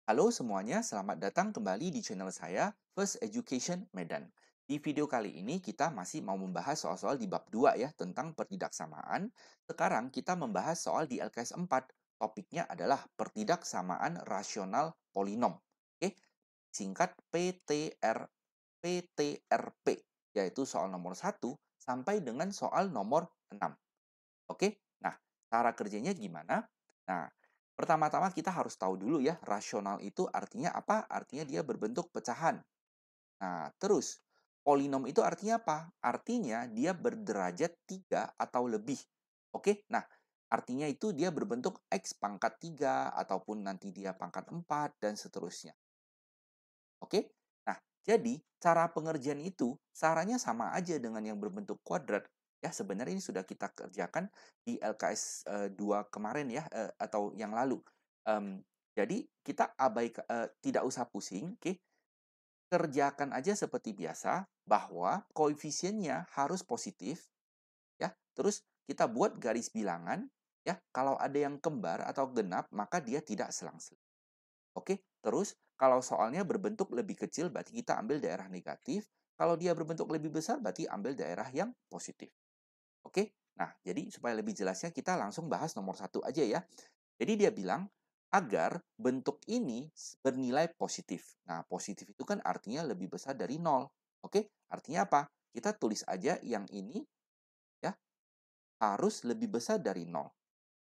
Halo semuanya, selamat datang kembali di channel saya, First Education Medan. Di video kali ini kita masih mau membahas soal-soal di bab 2 ya, tentang pertidaksamaan. Sekarang kita membahas soal di LKS 4. Topiknya adalah pertidaksamaan rasional polinom. Oke, singkat PTRP, yaitu soal nomor 1 sampai dengan soal nomor 6. Oke, nah cara kerjanya gimana? Nah, pertama-tama kita harus tahu dulu ya, rasional itu artinya apa? Artinya dia berbentuk pecahan. Nah, terus polinom itu artinya apa? Artinya dia berderajat 3 atau lebih. Oke, nah artinya itu dia berbentuk X pangkat 3 ataupun nanti dia pangkat 4 dan seterusnya. Oke? Nah, jadi cara pengerjaan itu caranya sama aja dengan yang berbentuk kuadrat. Ya, sebenarnya ini sudah kita kerjakan di LKS 2 kemarin ya, atau yang lalu. Jadi kita tidak usah pusing, oke? Kerjakan aja seperti biasa bahwa koefisiennya harus positif ya. Terus kita buat garis bilangan ya. Kalau ada yang kembar atau genap, maka dia tidak selang-seling. Oke, terus kalau soalnya berbentuk lebih kecil berarti kita ambil daerah negatif, kalau dia berbentuk lebih besar berarti ambil daerah yang positif. Oke, nah jadi supaya lebih jelasnya kita langsung bahas nomor 1 aja ya. Jadi dia bilang agar bentuk ini bernilai positif. Nah, positif itu kan artinya lebih besar dari 0. Oke, artinya apa? Kita tulis aja yang ini ya harus lebih besar dari 0.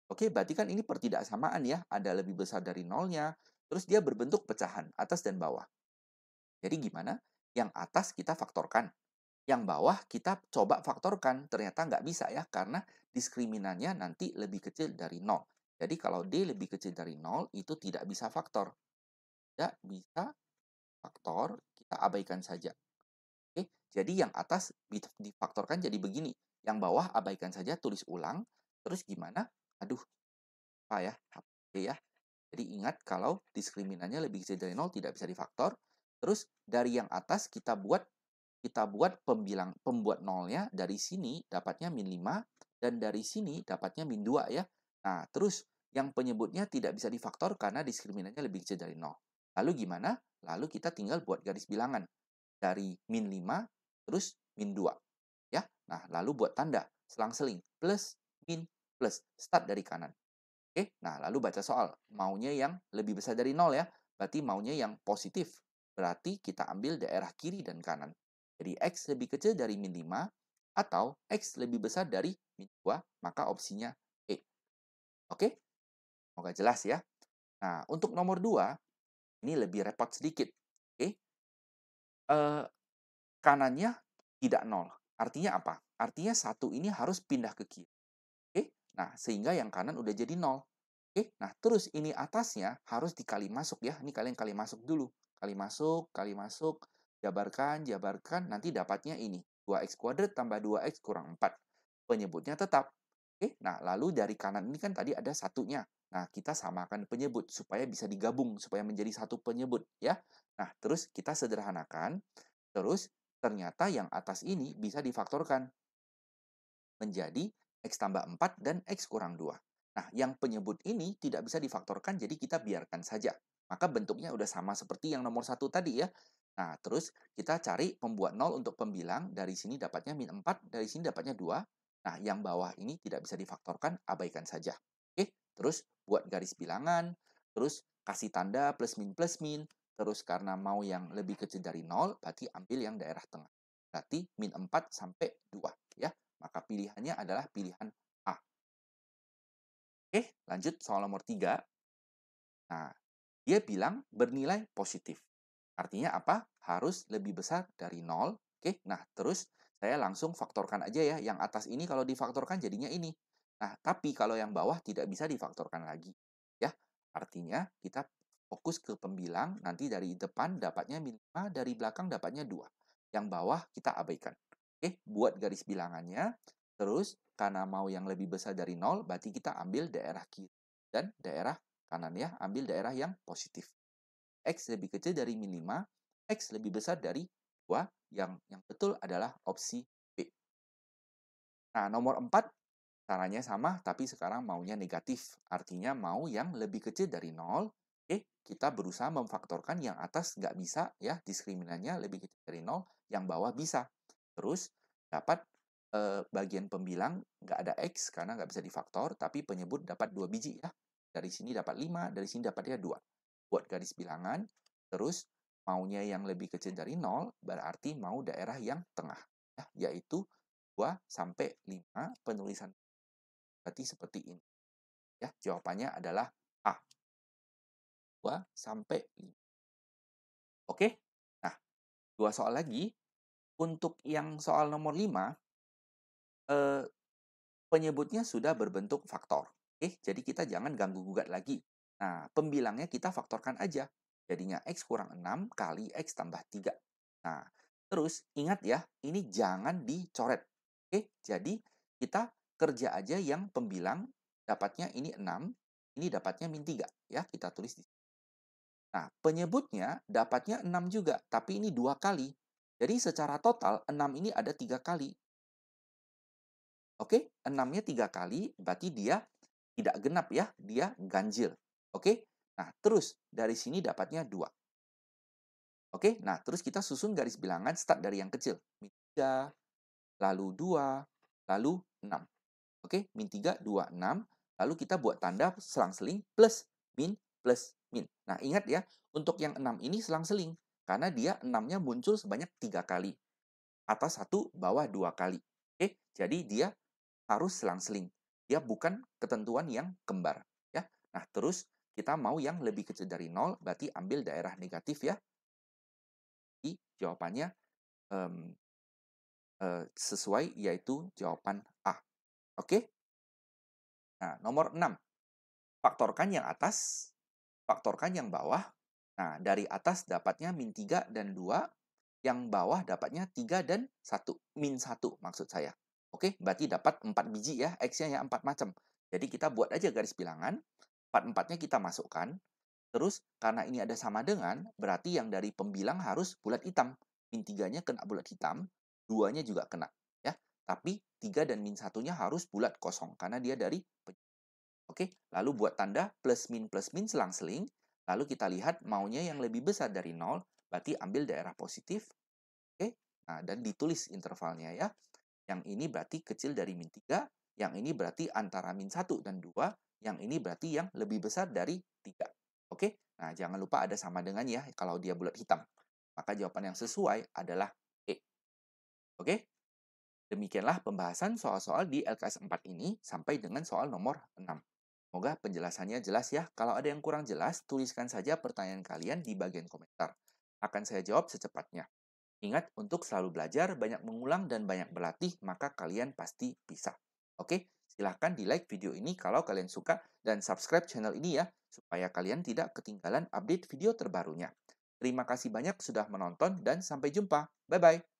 Oke, berarti kan ini pertidaksamaan ya, ada lebih besar dari nolnya, terus dia berbentuk pecahan, atas dan bawah. Jadi gimana? Yang atas kita faktorkan, yang bawah kita coba faktorkan. Ternyata nggak bisa ya, karena diskriminannya nanti lebih kecil dari 0. Jadi kalau D lebih kecil dari 0, itu tidak bisa faktor. Tidak bisa faktor, kita abaikan saja. Oke, jadi yang atas difaktorkan jadi begini. Yang bawah abaikan saja, tulis ulang. Terus gimana? Aduh, apa ya? HP ya. Jadi ingat kalau diskriminannya lebih kecil dari 0 tidak bisa difaktor. Terus dari yang atas kita buat pembuat nolnya dari sini dapatnya min 5 dan dari sini dapatnya min 2 ya. Nah, terus yang penyebutnya tidak bisa difaktor karena diskriminannya lebih kecil dari 0. Lalu gimana? Lalu kita tinggal buat garis bilangan dari min 5 terus min 2 ya. Nah, lalu buat tanda selang-seling plus min plus start dari kanan. Oke, nah lalu baca soal. Maunya yang lebih besar dari 0 ya. Berarti maunya yang positif. Berarti kita ambil daerah kiri dan kanan. Jadi X lebih kecil dari min 5 atau X lebih besar dari min 2, maka opsinya E. Oke, semoga jelas ya. Nah, untuk nomor 2, ini lebih repot sedikit. Oke, eh, kanannya tidak 0. Artinya apa? Artinya satu ini harus pindah ke kiri. Oke, nah sehingga yang kanan udah jadi 0. Oke, nah terus ini atasnya harus dikali masuk ya. Ini kalian kali masuk dulu. Kali masuk, jabarkan, jabarkan, nanti dapatnya ini. 2x kuadrat tambah 2x kurang 4. Penyebutnya tetap. Oke, nah lalu dari kanan ini kan tadi ada satunya. Nah, kita samakan penyebut supaya bisa digabung, supaya menjadi satu penyebut ya. Nah, terus kita sederhanakan. Terus ternyata yang atas ini bisa difaktorkan menjadi X tambah 4 dan X kurang 2. Nah, yang penyebut ini tidak bisa difaktorkan, jadi kita biarkan saja. Maka bentuknya udah sama seperti yang nomor 1 tadi ya. Nah, terus kita cari pembuat 0 untuk pembilang. Dari sini dapatnya min 4, dari sini dapatnya 2. Nah, yang bawah ini tidak bisa difaktorkan, abaikan saja. Oke, terus buat garis bilangan, terus kasih tanda plus min, terus karena mau yang lebih kecil dari 0, berarti ambil yang daerah tengah. Berarti min 4 sampai 2 ya. Maka pilihannya adalah pilihan A. Oke, lanjut soal nomor 3. Nah, dia bilang bernilai positif. Artinya apa? Harus lebih besar dari 0. Oke, nah terus saya langsung faktorkan aja ya. Yang atas ini kalau difaktorkan jadinya ini. Nah, tapi kalau yang bawah tidak bisa difaktorkan lagi. Ya, artinya kita fokus ke pembilang, nanti dari depan dapatnya min 5, dari belakang dapatnya 2. Yang bawah kita abaikan. Oke, buat garis bilangannya. Terus, karena mau yang lebih besar dari 0, berarti kita ambil daerah kiri dan daerah kanan ya, ambil daerah yang positif. X lebih kecil dari min 5, X lebih besar dari 2, yang betul adalah opsi B. Nah, nomor 4, caranya sama, tapi sekarang maunya negatif. Artinya mau yang lebih kecil dari 0, Oke, kita berusaha memfaktorkan yang atas nggak bisa ya, diskriminannya lebih kecil dari 0, yang bawah bisa. Terus dapat bagian pembilang nggak ada X karena nggak bisa difaktor, tapi penyebut dapat 2 biji ya. Dari sini dapat 5, dari sini dapatnya 2. Buat garis bilangan, terus maunya yang lebih kecil dari 0, berarti mau daerah yang tengah. Ya, yaitu 2 sampai 5, penulisan berarti seperti ini. Ya, jawabannya adalah A, 2 sampai 5. Oke? Nah, 2 soal lagi. Untuk yang soal nomor 5, eh, penyebutnya sudah berbentuk faktor. Oke, jadi kita jangan ganggu-gugat lagi. Nah, pembilangnya kita faktorkan aja. Jadinya X kurang 6 kali X tambah 3. Nah, terus ingat ya, ini jangan dicoret. Oke, jadi kita kerja aja yang pembilang dapatnya ini 6, ini dapatnya min 3. Ya, kita tulis di sini. Nah, penyebutnya dapatnya 6 juga, tapi ini 2 kali. Jadi secara total 6 ini ada 3 kali. Oke, 6-nya 3 kali, berarti dia tidak genap ya, dia ganjil. Oke, nah terus dari sini dapatnya 2. Oke, nah terus kita susun garis bilangan start dari yang kecil. Min 3, lalu 2, lalu 6. Oke, min 3, 2, 6. Lalu kita buat tanda selang-seling plus, min. Nah ingat ya, untuk yang 6 ini selang-seling. Karena dia 6-nya muncul sebanyak 3 kali. Atas 1, bawah 2 kali. Oke, jadi dia harus selang-seling. Dia bukan ketentuan yang kembar. Ya. Nah, terus kita mau yang lebih kecil dari 0, berarti ambil daerah negatif ya. Jadi jawabannya um, sesuai, yaitu jawaban A. Oke? Nah, nomor 6. Faktorkan yang atas, faktorkan yang bawah. Nah, dari atas dapatnya min 3 dan 2, yang bawah dapatnya 3 dan 1. Min 1 maksud saya. Oke, berarti dapat 4 biji ya, X-nya ya 4 macam. Jadi kita buat aja garis bilangan, 4-4-nya kita masukkan, terus karena ini ada sama dengan, berarti yang dari pembilang harus bulat hitam. Min 3-nya kena bulat hitam, 2-nya juga kena. Ya. Tapi 3 dan min 1-nya harus bulat kosong, karena dia dari. Oke, lalu buat tanda plus min selang-seling, lalu kita lihat maunya yang lebih besar dari 0, berarti ambil daerah positif. Oke, nah dan ditulis intervalnya ya. Yang ini berarti kecil dari min 3, yang ini berarti antara min 1 dan 2, yang ini berarti yang lebih besar dari 3. Oke, nah jangan lupa ada sama dengan ya kalau dia bulat hitam. Maka jawaban yang sesuai adalah E. Oke, demikianlah pembahasan soal-soal di LKS 4 ini sampai dengan soal nomor 6. Semoga penjelasannya jelas ya. Kalau ada yang kurang jelas, tuliskan saja pertanyaan kalian di bagian komentar. Akan saya jawab secepatnya. Ingat untuk selalu belajar, banyak mengulang, dan banyak berlatih, maka kalian pasti bisa. Oke, silahkan di-like video ini kalau kalian suka, dan subscribe channel ini ya, supaya kalian tidak ketinggalan update video terbarunya. Terima kasih banyak sudah menonton, dan sampai jumpa. Bye-bye.